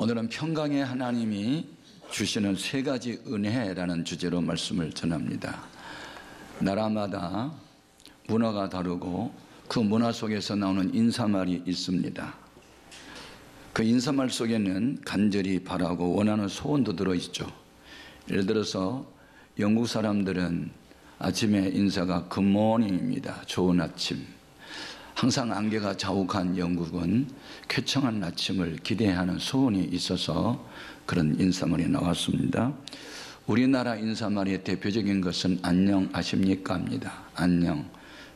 오늘은 평강의 하나님이 주시는 세 가지 은혜라는 주제로 말씀을 전합니다. 나라마다 문화가 다르고 그 문화 속에서 나오는 인사말이 있습니다. 그 인사말 속에는 간절히 바라고 원하는 소원도 들어있죠. 예를 들어서 영국 사람들은 아침에 인사가 굿모닝입니다. 좋은 아침. 항상 안개가 자욱한 영국은 쾌청한 아침을 기대하는 소원이 있어서 그런 인사말이 나왔습니다. 우리나라 인사말의 대표적인 것은 안녕하십니까입니다. 안녕,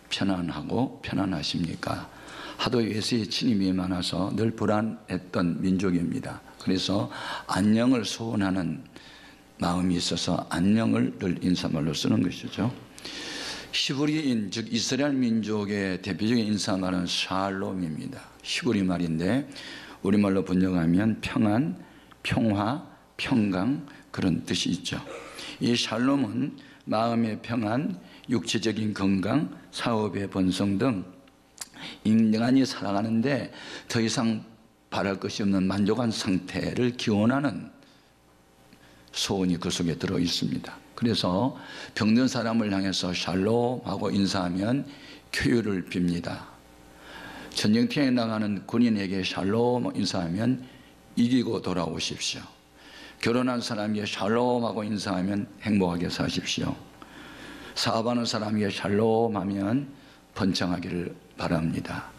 편안하고 편안하십니까? 하도 외세의 침입이 많아서 늘 불안했던 민족입니다. 그래서 안녕을 소원하는 마음이 있어서 안녕을 늘 인사말로 쓰는 것이죠. 히브리인 즉 이스라엘 민족의 대표적인 인사말은 샬롬입니다. 히브리 말인데 우리말로 번역하면 평안, 평화, 평강 그런 뜻이 있죠. 이 샬롬은 마음의 평안, 육체적인 건강, 사업의 번성 등 인간이 살아가는데 더 이상 바랄 것이 없는 만족한 상태를 기원하는 소원이 그 속에 들어 있습니다. 그래서 병든 사람을 향해서 샬롬 하고 인사하면 쾌유를 빕니다. 전쟁터에 나가는 군인에게 샬롬 인사하면 이기고 돌아오십시오. 결혼한 사람에게 샬롬 하고 인사하면 행복하게 사십시오. 사업하는 사람에게 샬롬 하면 번창하기를 바랍니다.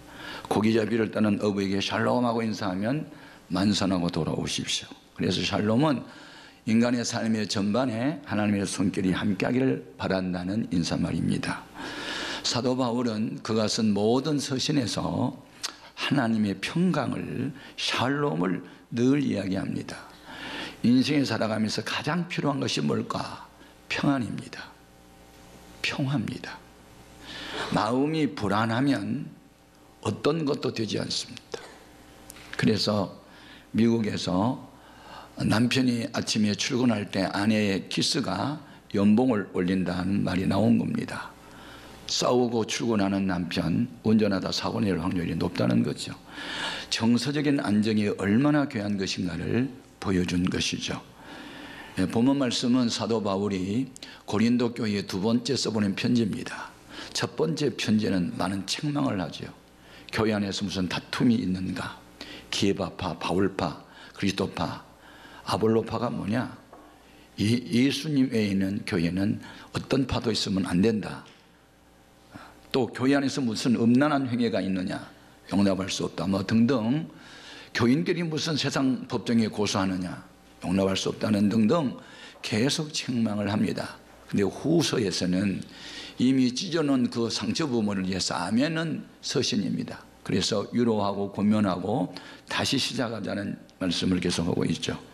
고기잡이를 떠난 어부에게 샬롬 하고 인사하면 만선하고 돌아오십시오. 그래서 샬롬은 인간의 삶의 전반에 하나님의 손길이 함께하기를 바란다는 인사말입니다. 사도 바울은 그가 쓴 모든 서신에서 하나님의 평강을, 샬롬을 늘 이야기합니다. 인생에 살아가면서 가장 필요한 것이 뭘까? 평안입니다. 평화입니다. 마음이 불안하면 어떤 것도 되지 않습니다. 그래서 미국에서 남편이 아침에 출근할 때 아내의 키스가 연봉을 올린다는 말이 나온 겁니다. 싸우고 출근하는 남편, 운전하다 사고 낼 확률이 높다는 거죠. 정서적인 안정이 얼마나 귀한 것인가를 보여준 것이죠. 본문 말씀은 사도 바울이 고린도 교회에 두 번째 써보낸 편지입니다. 첫 번째 편지는 많은 책망을 하죠. 교회 안에서 무슨 다툼이 있는가? 기에바파, 바울파, 그리스도파, 아볼로파가 뭐냐? 예수님 외에 있는 교회는 어떤 파도 있으면 안 된다. 또 교회 안에서 무슨 음란한 행위가 있느냐? 용납할 수 없다. 뭐 등등. 교인들이 무슨 세상 법정에 고소하느냐? 용납할 수 없다는 등등 계속 책망을 합니다. 근데 후서에서는 이미 찢어놓은 그 상처 부분을 위해서 아멘은 서신입니다. 그래서 위로하고 권면하고 다시 시작하자는 말씀을 계속하고 있죠.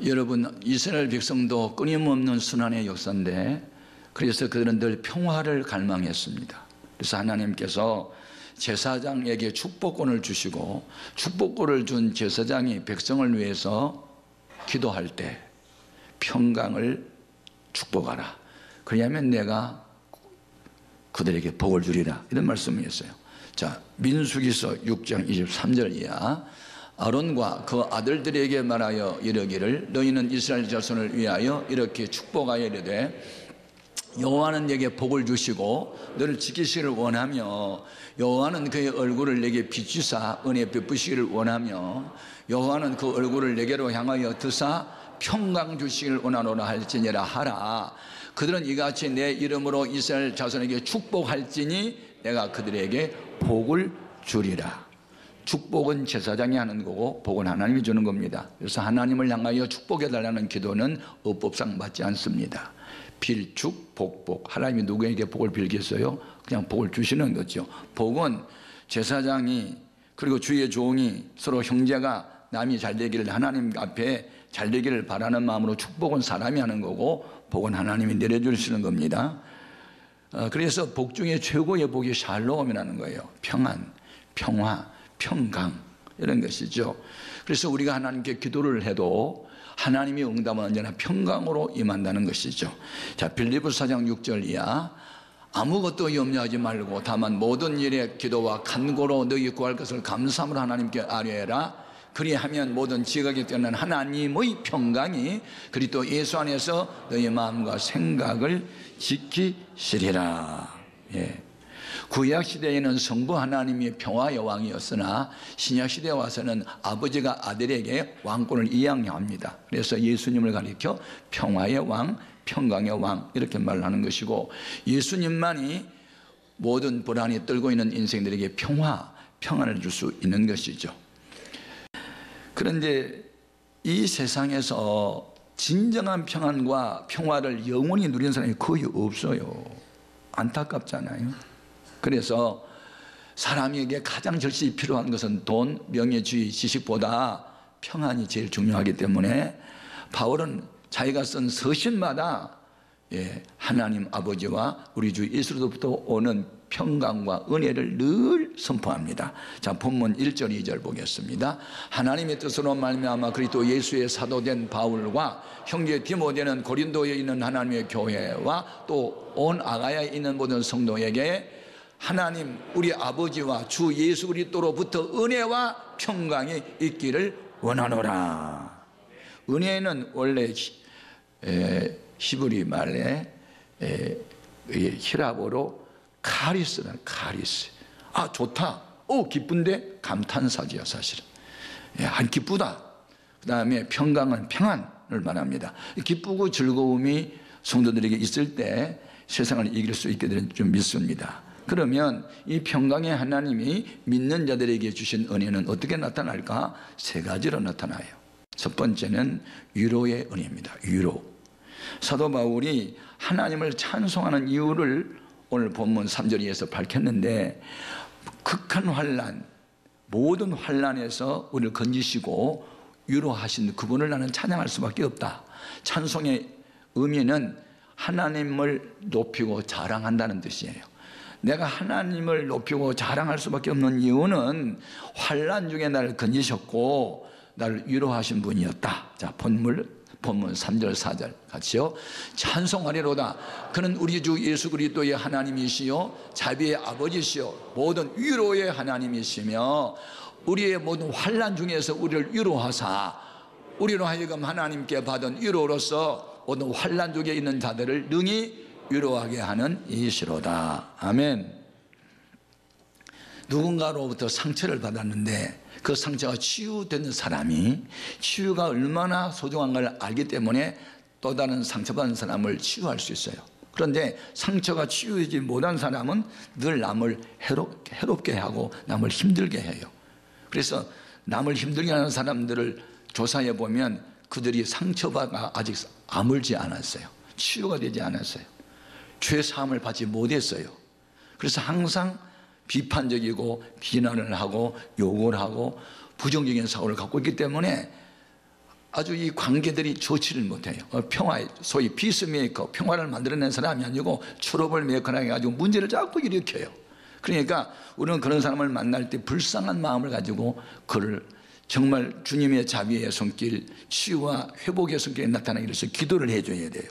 여러분, 이스라엘 백성도 끊임없는 순환의 역사인데 그래서 그들은 늘 평화를 갈망했습니다. 그래서 하나님께서 제사장에게 축복권을 주시고 축복권을 준 제사장이 백성을 위해서 기도할 때 평강을 축복하라. 그리하면 내가 그들에게 복을 주리라. 이런 말씀이었어요. 자, 민수기서 6장 23절 이하 아론과 그 아들들에게 말하여 이르기를 너희는 이스라엘 자손을 위하여 이렇게 축복하여 이르되 여호와는 내게 복을 주시고 너를 지키시기를 원하며 여호와는 그의 얼굴을 내게 비추사 은혜 베푸시기를 원하며 여호와는 그 얼굴을 내게로 향하여 드사 평강 주시기를 원하노라 할지니라 하라. 그들은 이같이 내 이름으로 이스라엘 자손에게 축복할지니 내가 그들에게 복을 주리라. 축복은 제사장이 하는 거고 복은 하나님이 주는 겁니다. 그래서 하나님을 향하여 축복해달라는 기도는 어법상 맞지 않습니다. 빌축, 복복. 하나님이 누구에게 복을 빌겠어요? 그냥 복을 주시는 거죠. 복은 제사장이 그리고 주의 종이 서로 형제가 남이 잘 되기를 하나님 앞에 잘 되기를 바라는 마음으로 축복은 사람이 하는 거고 복은 하나님이 내려주시는 겁니다. 그래서 복 중에 최고의 복이 샬롬이라는 거예요. 평안, 평화, 평강 이런 것이죠. 그래서 우리가 하나님께 기도를 해도 하나님의 응답은 언제나 평강으로 임한다는 것이죠. 자, 빌립보서 4장 6절 이하 아무것도 염려하지 말고 다만 모든 일에 기도와 간구로 너희 구할 것을 감사함으로 하나님께 아뢰라. 그리하면 모든 지각에 뛰어난 하나님의 평강이 그리스도 예수 안에서 너희 마음과 생각을 지키시리라. 예. 구약 시대에는 성부 하나님이 평화의 왕이었으나 신약 시대에 와서는 아버지가 아들에게 왕권을 이양합니다. 그래서 예수님을 가리켜 평화의 왕, 평강의 왕 이렇게 말하는 것이고, 예수님만이 모든 불안이 떨고 있는 인생들에게 평안을 줄 수 있는 것이죠. 그런데 이 세상에서 진정한 평안과 평화를 영원히 누린 사람이 거의 없어요. 안타깝잖아요. 그래서 사람에게 가장 절실히 필요한 것은 돈, 명예주의, 지식보다 평안이 제일 중요하기 때문에 바울은 자기가 쓴 서신마다 하나님 아버지와 우리 주 예수로부터 오는 평강과 은혜를 늘 선포합니다. 자, 본문 1절 2절 보겠습니다. 하나님의 뜻으로 말미암아 그리스도 예수의 사도된 바울과 형제 디모데는 고린도에 있는 하나님의 교회와 또 온 아가야에 있는 모든 성도에게 하나님 우리 아버지와 주 예수 그리스도로부터 은혜와 평강이 있기를 원하노라. 은혜는 원래 히브리 말에 히라보로 카리스라는 카리스. 아, 좋다. 기쁜데 감탄사지요, 사실은. 기쁘다. 그 다음에 평강은 평안을 말합니다. 기쁘고 즐거움이 성도들에게 있을 때 세상을 이길 수 있게 되는 줄 믿습니다. 그러면 이 평강의 하나님이 믿는 자들에게 주신 은혜는 어떻게 나타날까? 세 가지로 나타나요. 첫 번째는 위로의 은혜입니다. 위로. 사도 바울이 하나님을 찬송하는 이유를 오늘 본문 3절 에서 밝혔는데, 극한 환난, 모든 환난에서 우리를 건지시고 위로하신 그분을 나는 찬양할 수밖에 없다. 찬송의 의미는 하나님을 높이고 자랑한다는 뜻이에요. 내가 하나님을 높이고 자랑할 수밖에 없는 이유는 환난 중에 나를 건지셨고 나를 위로하신 분이었다. 자, 본문 3절 4절 같이요. 찬송하리로다. 그는 우리 주 예수 그리스도의 하나님이시요 자비의 아버지시요 모든 위로의 하나님이시며 우리의 모든 환난 중에서 우리를 위로하사 우리로 하여금 하나님께 받은 위로로서 모든 환난 중에 있는 자들을 능히 위로하게 하는 이시로다. 아멘. 누군가로부터 상처를 받았는데 그 상처가 치유되는 사람이 치유가 얼마나 소중한 걸 알기 때문에 또 다른 상처받은 사람을 치유할 수 있어요. 그런데 상처가 치유되지 못한 사람은 늘 남을 해롭게 하고 남을 힘들게 해요. 그래서 남을 힘들게 하는 사람들을 조사해 보면 그들이 상처가 아직 아물지 않았어요. 치유가 되지 않았어요. 죄 사함을 받지 못했어요. 그래서 항상 비판적이고 비난을 하고 욕을 하고 부정적인 사고를 갖고 있기 때문에 아주 이 관계들이 좋지를 못해요. 평화, 소위 피스메이커, 평화를 만들어낸 사람이 아니고 트러블 메이커라 해가지고 문제를 자꾸 일으켜요. 그러니까 우리는 그런 사람을 만날 때 불쌍한 마음을 가지고 그를 정말 주님의 자비의 손길, 치유와 회복의 손길이 나타나기 위해서 기도를 해줘야 돼요.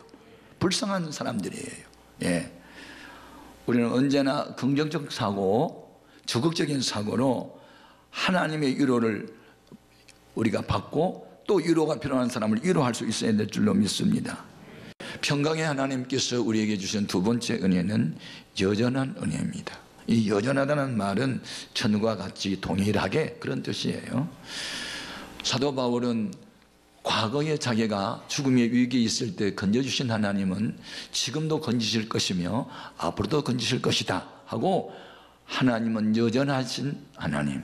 불쌍한 사람들이에요. 예. 우리는 언제나 긍정적 사고, 적극적인 사고로 하나님의 위로를 우리가 받고 또 위로가 필요한 사람을 위로할 수 있어야 될 줄로 믿습니다. 평강의 하나님께서 우리에게 주신 두 번째 은혜는 여전한 은혜입니다. 이 여전하다는 말은 천과 같이 동일하게 그런 뜻이에요. 사도 바울은 과거에 자기가 죽음의 위기에 있을 때 건져주신 하나님은 지금도 건지실 것이며 앞으로도 건지실 것이다 하고, 하나님은 여전하신 하나님,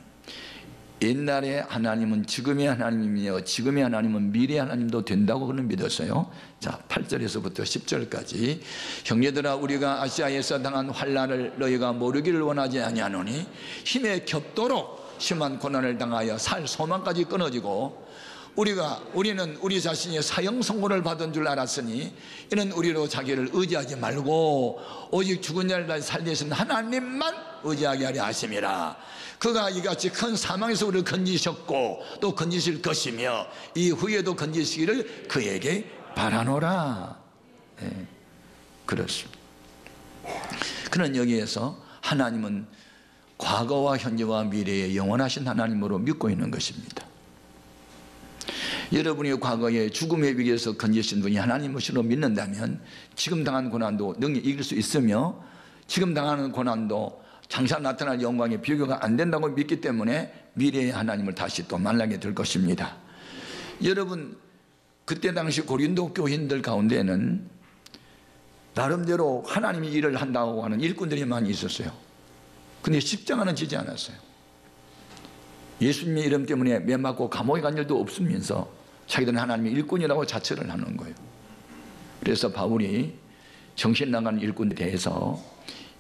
옛날의 하나님은 지금의 하나님이며 지금의 하나님은 미래의 하나님도 된다고 그는 믿었어요. 자, 8절에서부터 10절까지. 형제들아, 우리가 아시아에서 당한 환난을 너희가 모르기를 원하지 아니하노니 힘에 겹도록 심한 고난을 당하여 살 소망까지 끊어지고 우리는 우리 자신이 사형 선고를 받은 줄 알았으니 이는 우리로 자기를 의지하지 말고 오직 죽은 자를 다시 살리신 하나님만 의지하게 하려 하심이라. 그가 이같이 큰 사망에서 우리를 건지셨고 또 건지실 것이며 이후에도 건지시기를 그에게 바라노라. 네, 그렇습니다. 그는 여기에서 하나님은 과거와 현재와 미래의 영원하신 하나님으로 믿고 있는 것입니다. 여러분이 과거에 죽음의 위기에서 건지신 분이 하나님을 실로 믿는다면 지금 당한 고난도 능히 이길 수 있으며, 지금 당하는 고난도 장차 나타날 영광에 비교가 안 된다고 믿기 때문에 미래의 하나님을 다시 또 만나게 될 것입니다. 여러분, 그때 당시 고린도 교인들 가운데는 나름대로 하나님이 일을 한다고 하는 일꾼들이 많이 있었어요. 근데 십자가는 지지 않았어요. 예수님의 이름 때문에 매 맞고 감옥에 간 일도 없으면서 자기들은 하나님의 일꾼이라고 자처를 하는 거예요. 그래서 바울이 정신 나간 일꾼에 대해서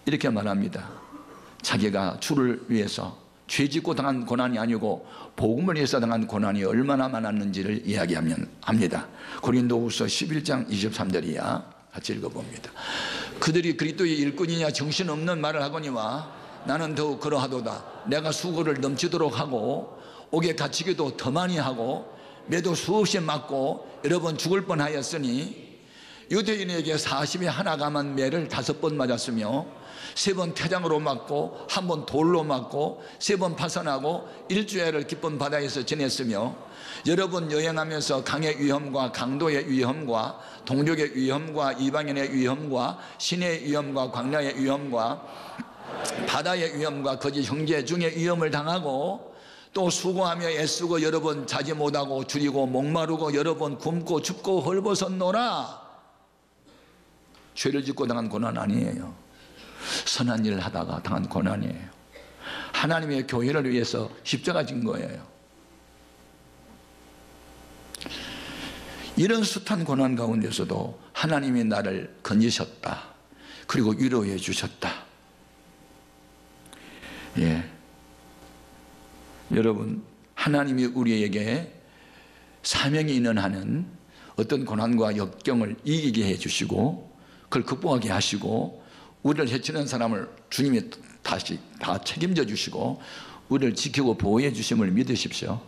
이렇게 말합니다. 자기가 주를 위해서 죄 짓고 당한 고난이 아니고 복음을 위해서 당한 고난이 얼마나 많았는지를 이야기하면 합니다. 고린도후서 11장 23절이야. 같이 읽어봅니다. 그들이 그리스도의 일꾼이냐 정신없는 말을 하거니와 나는 더욱 그러하도다. 내가 수고를 넘치도록 하고 옥에 갇히기도 더 많이 하고 매도 수없이 맞고 여러 번 죽을 뻔하였으니 유대인에게 40에 하나 감한 매를 5번 맞았으며 3번 태장으로 맞고 1번 돌로 맞고 3번 파선하고 일주일을 깊은 바다에서 지냈으며 여러 번 여행하면서 강의 위험과 강도의 위험과 동족의 위험과 이방인의 위험과 신의 위험과 광야의 위험과 바다의 위험과 거짓 형제 중에 위험을 당하고 또 수고하며 애쓰고 여러 번 자지 못하고 줄이고 목마르고 여러 번 굶고 춥고 헐벗었노라. 죄를 짓고 당한 고난 아니에요. 선한 일을 하다가 당한 고난이에요. 하나님의 교회를 위해서 십자가 진 거예요. 이런 숱한 고난 가운데서도 하나님이 나를 건지셨다. 그리고 위로해 주셨다. 예. 여러분, 하나님이 우리에게 사명이 있는 한은 어떤 고난과 역경을 이기게 해주시고 그걸 극복하게 하시고 우리를 해치는 사람을 주님이 다시 다 책임져 주시고 우리를 지키고 보호해 주심을 믿으십시오.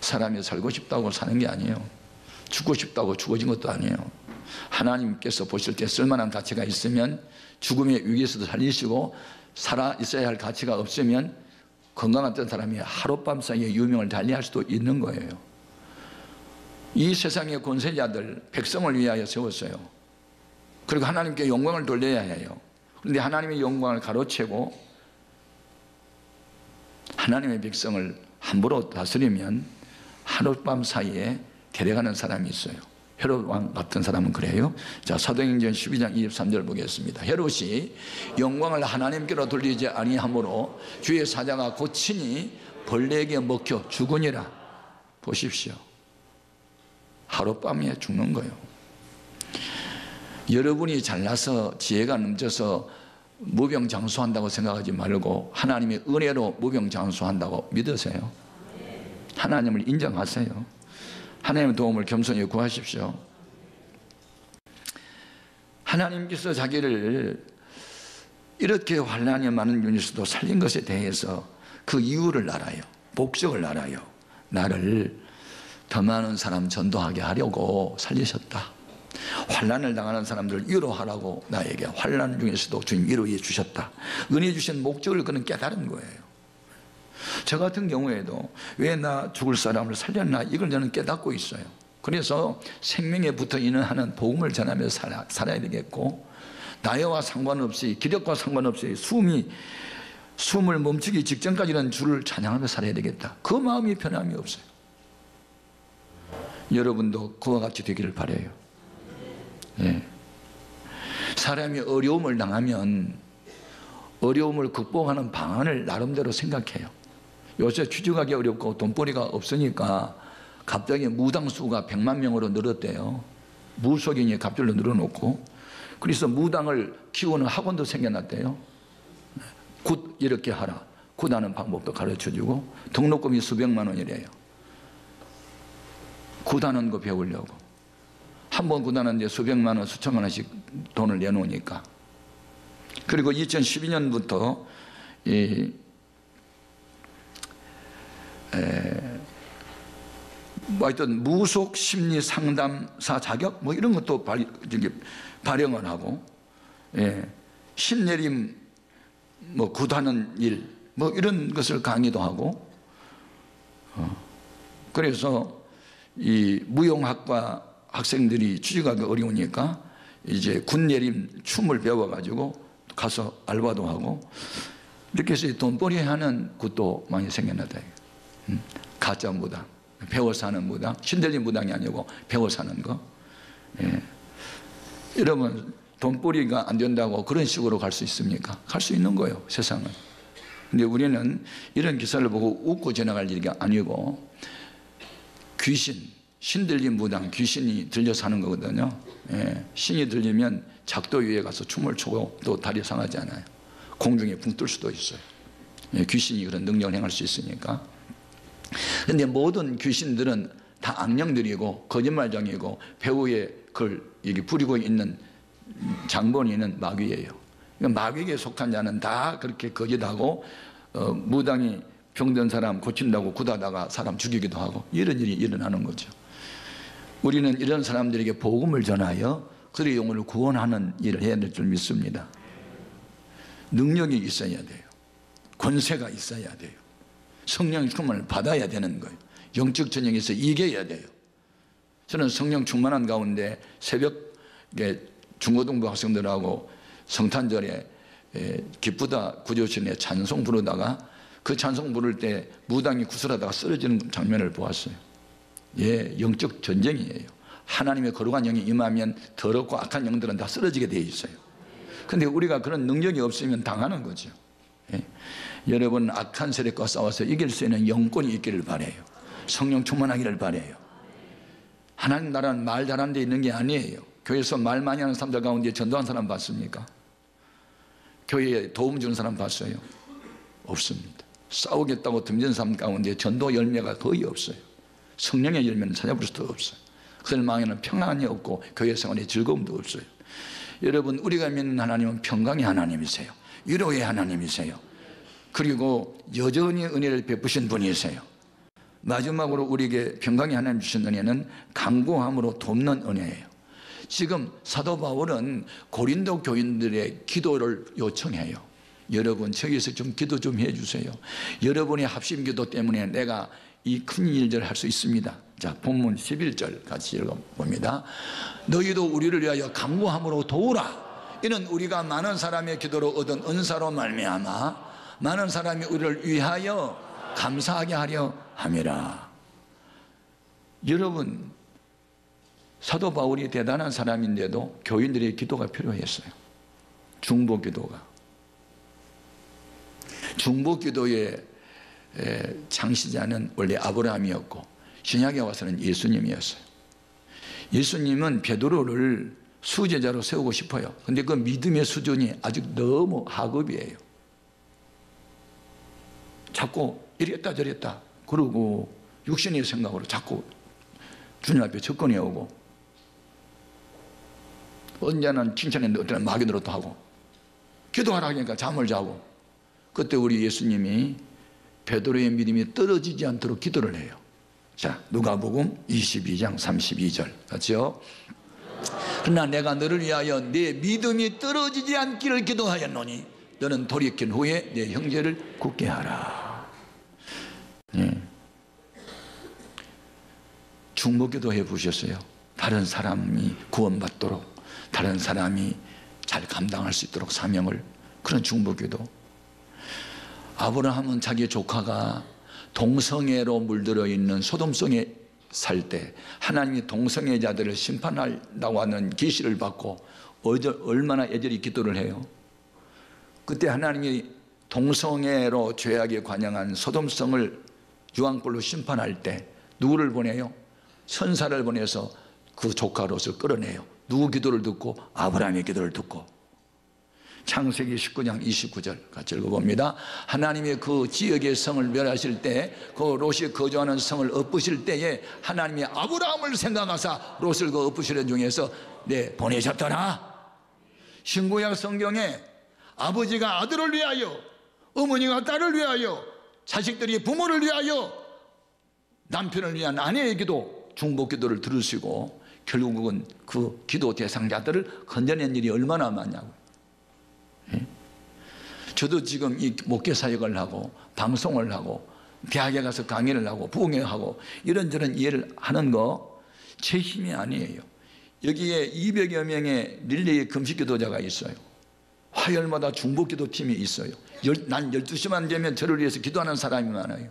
사람이 살고 싶다고 사는 게 아니에요. 죽고 싶다고 죽어진 것도 아니에요. 하나님께서 보실 때 쓸만한 가치가 있으면 죽음의 위기에서도 살리시고 살아 있어야 할 가치가 없으면 건강했던 사람이 하룻밤 사이에 유명을 달리할 수도 있는 거예요. 이 세상의 권세자들 백성을 위하여 세웠어요. 그리고 하나님께 영광을 돌려야 해요. 그런데 하나님의 영광을 가로채고 하나님의 백성을 함부로 다스리면 하룻밤 사이에 데려가는 사람이 있어요. 헤롯 왕 같은 사람은 그래요. 자, 사도행전 12장 23절 보겠습니다. 헤롯이 영광을 하나님께로 돌리지 아니하므로 주의 사자가 고치니 벌레에게 먹혀 죽으니라. 보십시오. 하룻밤에 죽는 거예요. 여러분이 잘나서 지혜가 넘쳐서 무병장수한다고 생각하지 말고 하나님의 은혜로 무병장수한다고 믿으세요. 하나님을 인정하세요. 하나님의 도움을 겸손히 구하십시오. 하나님께서 자기를 이렇게 환난이 많은 중에서도 살린 것에 대해서 그 이유를 알아요. 목적을 알아요. 나를 더 많은 사람 전도하게 하려고 살리셨다. 환난을 당하는 사람들을 위로하라고 나에게 환난 중에서도 주님 위로해 주셨다. 은혜 주신 목적을 그는 깨달은 거예요. 저 같은 경우에도 왜 나 죽을 사람을 살렸나 이걸 저는 깨닫고 있어요. 그래서 생명에 붙어 있는 한은 복음을 전하면서 살아야 되겠고 나이와 상관없이 기력과 상관없이 숨을 멈추기 직전까지는 주를 찬양하며 살아야 되겠다. 그 마음이 변함이 없어요. 여러분도 그와 같이 되기를 바라요. 예. 사람이 어려움을 당하면 어려움을 극복하는 방안을 나름대로 생각해요. 요새 취직하기 어렵고 돈벌이가 없으니까 갑자기 무당수가 100만 명으로 늘었대요. 무속인이 갑절로 늘어놓고 그래서 무당을 키우는 학원도 생겨났대요. 굿 이렇게 하라. 굿하는 방법도 가르쳐주고 등록금이 수백만 원이래요. 굿하는 거 배우려고. 한 번 굿하는데 수백만 원, 수천만 원씩 돈을 내놓으니까. 그리고 2012년부터 하여튼 무속 심리 상담사 자격 뭐 이런 것도 발령을 하고, 신내림 뭐 굿하는 일 뭐 이런 것을 강의도 하고, 그래서 이 무용학과 학생들이 취직하기 어려우니까 이제 군예림 춤을 배워가지고 가서 알바도 하고 이렇게 해서 돈벌이 하는 곳도 많이 생겨나다. 가짜 무당, 배워 사는 무당, 신들린 무당이 아니고 배워 사는 거. 예. 여러분, 돈벌이가 안 된다고 그런 식으로 갈 수 있습니까? 갈 수 있는 거예요, 세상은. 근데 우리는 이런 기사를 보고 웃고 지나갈 일이 아니고 귀신, 신들린 무당, 귀신이 들려 사는 거거든요. 예. 신이 들리면 작도 위에 가서 춤을 추고 또 다리 상하지 않아요. 공중에 붕 뜰 수도 있어요. 예. 귀신이 그런 능력을 행할 수 있으니까. 근데 모든 귀신들은 다 악령들이고 거짓말장이고 배후에 그걸 이게 부리고 있는 장본인은 마귀예요. 그러니까 마귀에게 속한 자는 다 그렇게 거짓하고 무당이 병든 사람 고친다고 굿하다가 사람 죽이기도 하고 이런 일이 일어나는 거죠. 우리는 이런 사람들에게 복음을 전하여 그들의 영혼을 구원하는 일을 해야 될 줄 믿습니다. 능력이 있어야 돼요. 권세가 있어야 돼요. 성령 충만을 받아야 되는 거예요. 영적 전쟁에서 이겨야 돼요. 저는 성령 충만한 가운데 새벽에 중고등부 학생들하고 성탄절에 기쁘다 구조신에 찬송 부르다가 그 찬송 부를 때 무당이 구슬하다가 쓰러지는 장면을 보았어요. 예, 영적 전쟁이에요. 하나님의 거룩한 영이 임하면 더럽고 악한 영들은 다 쓰러지게 되어 있어요. 그런데 우리가 그런 능력이 없으면 당하는 거죠. 예. 여러분, 악한 세력과 싸워서 이길 수 있는 영권이 있기를 바라요. 성령 충만하기를 바라요. 하나님 나라는 말 잘하는 데 있는 게 아니에요. 교회에서 말 많이 하는 사람들 가운데 전도한 사람 봤습니까? 교회에 도움 주는 사람 봤어요? 없습니다. 싸우겠다고 덤진 사람 가운데 전도 열매가 거의 없어요. 성령의 열매는 찾아볼 수도 없어요. 그들 마음에는 평안이 없고 교회 생활에 즐거움도 없어요. 여러분, 우리가 믿는 하나님은 평강의 하나님이세요. 위로의 하나님이세요. 그리고 여전히 은혜를 베푸신 분이세요. 마지막으로 우리에게 평강의 하나님 주신 은혜는 강구함으로 돕는 은혜예요. 지금 사도 바울은 고린도 교인들의 기도를 요청해요. 여러분, 저기서 좀 기도 좀 해주세요. 여러분의 합심기도 때문에 내가 이 큰 일들을 할 수 있습니다. 자, 본문 11절 같이 읽어봅니다. 너희도 우리를 위하여 강구함으로 도우라. 이는 우리가 많은 사람의 기도로 얻은 은사로 말미암아 많은 사람이 우리를 위하여 감사하게 하려 함이라. 여러분, 사도 바울이 대단한 사람인데도 교인들의 기도가 필요했어요. 중보기도가. 중보기도의 창시자는 원래 아브라함이었고 신약에 와서는 예수님이었어요. 예수님은 베드로를 수제자로 세우고 싶어요. 그런데 그 믿음의 수준이 아직 너무 하급이에요. 자꾸 이랬다 저랬다 그러고 육신의 생각으로 자꾸 주님 앞에 접근해 오고 언제는 칭찬했는데 어떤 마귀 노릇도 하고 기도하라 하니까 잠을 자고 그때 우리 예수님이 베드로의 믿음이 떨어지지 않도록 기도를 해요. 자, 누가복음 22장 32절 같이요. 그러나 내가 너를 위하여 네 믿음이 떨어지지 않기를 기도하였노니 너는 돌이킨 후에 내 형제를 굳게 하라. 예. 중보기도 해보셨어요? 다른 사람이 구원받도록, 다른 사람이 잘 감당할 수 있도록 사명을, 그런 중보기도. 아브라함은 자기 조카가 동성애로 물들어 있는 소돔성에 살 때 하나님이 동성애자들을 심판한다고 하는 계시를 받고 얼마나 애절히 기도를 해요. 그때 하나님이 동성애로 죄악에 관영한 소돔성을 유황불로 심판할 때 누구를 보내요? 천사를 보내서 그 조카 롯을 끌어내요. 누구 기도를 듣고? 아브라함의 기도를 듣고. 창세기 19장 29절 같이 읽어봅니다. 하나님의 그 지역의 성을 멸하실 때 그 롯이 거주하는 성을 엎으실 때에 하나님이 아브라함을 생각하사 롯을 그 엎으시는 중에서 보내셨더라. 신구약 성경에 아버지가 아들을 위하여, 어머니가 딸을 위하여, 자식들이 부모를 위하여, 남편을 위한 아내의 기도, 중보기도를 들으시고 결국은 그 기도 대상자들을 건져낸 일이 얼마나 많냐고. 저도 지금 이 목회 사역을 하고 방송을 하고 대학에 가서 강의를 하고 부흥회하고 이런저런 일을 하는 거 제 힘이 아니에요. 여기에 200여 명의 릴레이 금식 기도자가 있어요. 화요일마다 중보 기도팀이 있어요. 난 12시만 되면 저를 위해서 기도하는 사람이 많아요.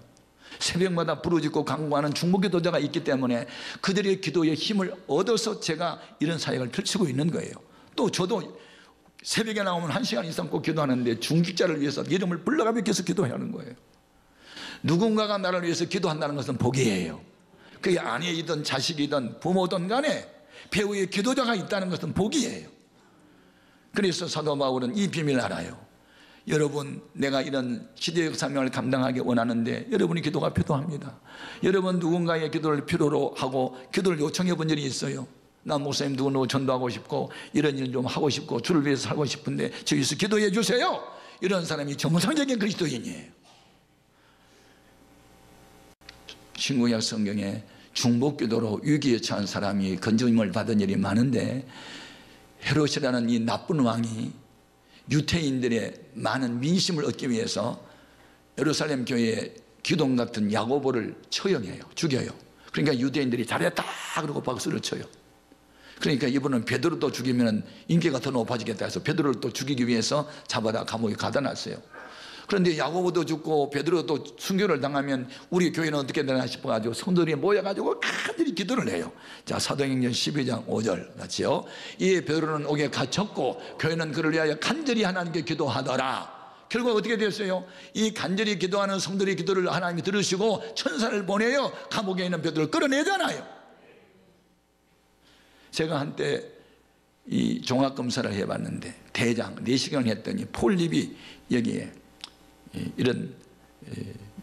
새벽마다 부르짖고 간구하는 중보 기도자가 있기 때문에 그들의 기도에 힘을 얻어서 제가 이런 사역을 펼치고 있는 거예요. 또 저도 새벽에 나오면 1시간 이상 꼭 기도하는데 중직자를 위해서 이름을 불러가며 계속 기도해야 하는 거예요. 누군가가 나를 위해서 기도한다는 것은 복이에요. 그게 아내이든 자식이든 부모든 간에 배우의 기도자가 있다는 것은 복이에요. 그래서 사도 바울은 이 비밀을 알아요. 여러분, 내가 이런 시대적 사명을 감당하기 원하는데 여러분이 기도가 필요합니다. 여러분 누군가의 기도를 필요로 하고 기도를 요청해 본 일이 있어요? 나 목사님 누구 전도하고 싶고 이런 일 좀 하고 싶고 주를 위해서 살고 싶은데 저기서 기도해 주세요. 이런 사람이 정상적인 그리스도인이에요. 신구약 성경에 중보기도로 위기에 처한 사람이 건짐을 받은 일이 많은데 헤롯이라는 이 나쁜 왕이 유태인들의 많은 민심을 얻기 위해서 예루살렘 교회에 기돔 같은 야고보를 처형해요. 죽여요. 그러니까 유대인들이 잘했다 그러고 박수를 쳐요. 그러니까 이분은 베드로도 죽이면 인기가 더 높아지겠다 해서 베드로를 또 죽이기 위해서 잡아다 감옥에 가다 놨어요. 그런데 야고보도 죽고 베드로도 순교를 당하면 우리 교회는 어떻게 되나 싶어가지고 성도들이 모여가지고 간절히 기도를 해요. 자, 사도행전 12장 5절 같이요. 이에 베드로는 옥에 갇혔고 교회는 그를 위하여 간절히 하나님께 기도하더라. 결국 어떻게 됐어요? 이 간절히 기도하는 성도들의 기도를 하나님이 들으시고 천사를 보내요. 감옥에 있는 베드로를 끌어내잖아요. 제가 한때 이 종합검사를 해봤는데 대장 내시경을 했더니 폴립이 여기에 이런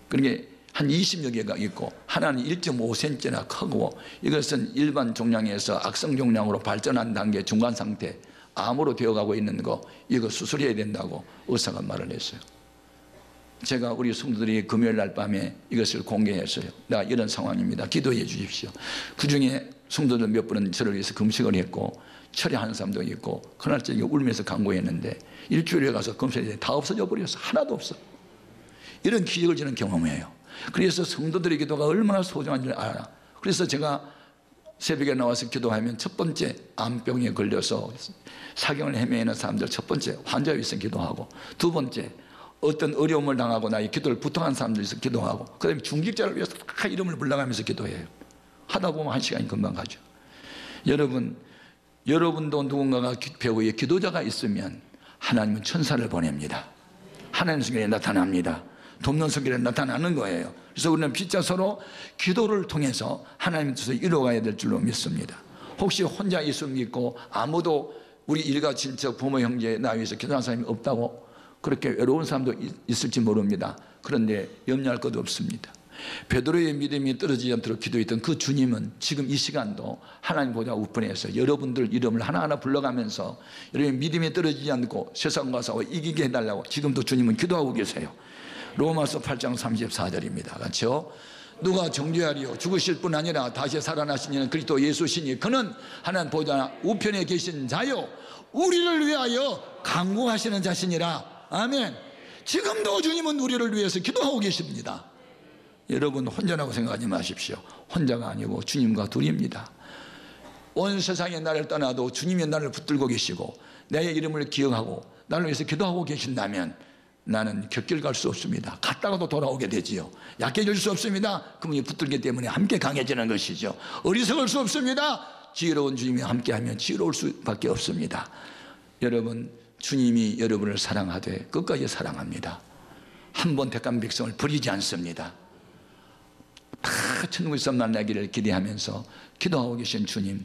그런 게 한 20여 개가 있고 하나는 1.5cm나 크고 이것은 일반 종양에서 악성 종양으로 발전한 단계 중간 상태 암으로 되어가고 있는 거 이거 수술해야 된다고 의사가 말을 했어요. 제가 우리 성도들이 금요일 날 밤에 이것을 공개했어요. 나 이런 상황입니다. 기도해 주십시오. 그 중에 성도들 몇 분은 저를 위해서 금식을 했고 철회하는 사람도 있고 그날 저녁에 울면서 간구했는데 일주일에 가서 검사했더니 다 없어져 버렸어. 하나도 없어. 이런 기적을 저는 경험해요. 그래서 성도들의 기도가 얼마나 소중한 줄 알아. 그래서 제가 새벽에 나와서 기도하면 첫 번째 암병에 걸려서 사경을 헤매는 사람들 첫 번째 환자에 있어 기도하고 두 번째 어떤 어려움을 당하고 나의 기도를 부탁한 사람들이 있어 기도하고 그 다음에 중직자를 위해서 다 이름을 불러가면서 기도해요. 하다 보면 1시간이 금방 가죠. 여러분도 누군가가 배우의 기도자가 있으면 하나님은 천사를 보냅니다. 하나님 성경에 나타납니다. 돕는 성경에 나타나는 거예요. 그래서 우리는 피차 서로 기도를 통해서 하나님의 뜻을 이루어가야 될 줄로 믿습니다. 혹시 혼자 있을 믿고 아무도 우리 일가 친척 부모 형제 나 위해서 기도하는 사람이 없다고 그렇게 외로운 사람도 있을지 모릅니다. 그런데 염려할 것도 없습니다. 베드로의 믿음이 떨어지지 않도록 기도했던 그 주님은 지금 이 시간도 하나님 보좌 우편에서 여러분들 이름을 하나하나 불러가면서 여러분의 믿음이 떨어지지 않고 세상과 싸워 이기게 해달라고 지금도 주님은 기도하고 계세요. 로마서 8장 34절입니다. 같이요. 누가 정죄하리요 죽으실 뿐 아니라 다시 살아나신 이는 그리스도 예수시니 그는 하나님 보좌 우편에 계신 자요 우리를 위하여 간구하시는 자신이라. 아멘. 지금도 주님은 우리를 위해서 기도하고 계십니다. 여러분 혼자라고 생각하지 마십시오. 혼자가 아니고 주님과 둘입니다. 온 세상에 나를 떠나도 주님이 나를 붙들고 계시고 내 이름을 기억하고 나를 위해서 기도하고 계신다면 나는 곁길 갈 수 없습니다. 갔다가도 돌아오게 되지요. 약해질 수 없습니다. 그분이 붙들기 때문에 함께 강해지는 것이죠. 어리석을 수 없습니다. 지혜로운 주님이 함께하면 지혜로울 수밖에 없습니다. 여러분 주님이 여러분을 사랑하되 끝까지 사랑합니다. 한 번 택한 백성을 버리지 않습니다. 다 천국에서 만나기를 기대하면서 기도하고 계신 주님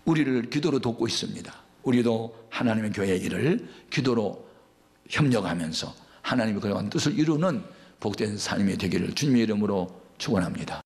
우리를 기도로 돕고 있습니다. 우리도 하나님의 교회의 일을 기도로 협력하면서 하나님의 그러한 뜻을 이루는 복된 삶이 되기를 주님의 이름으로 축원합니다.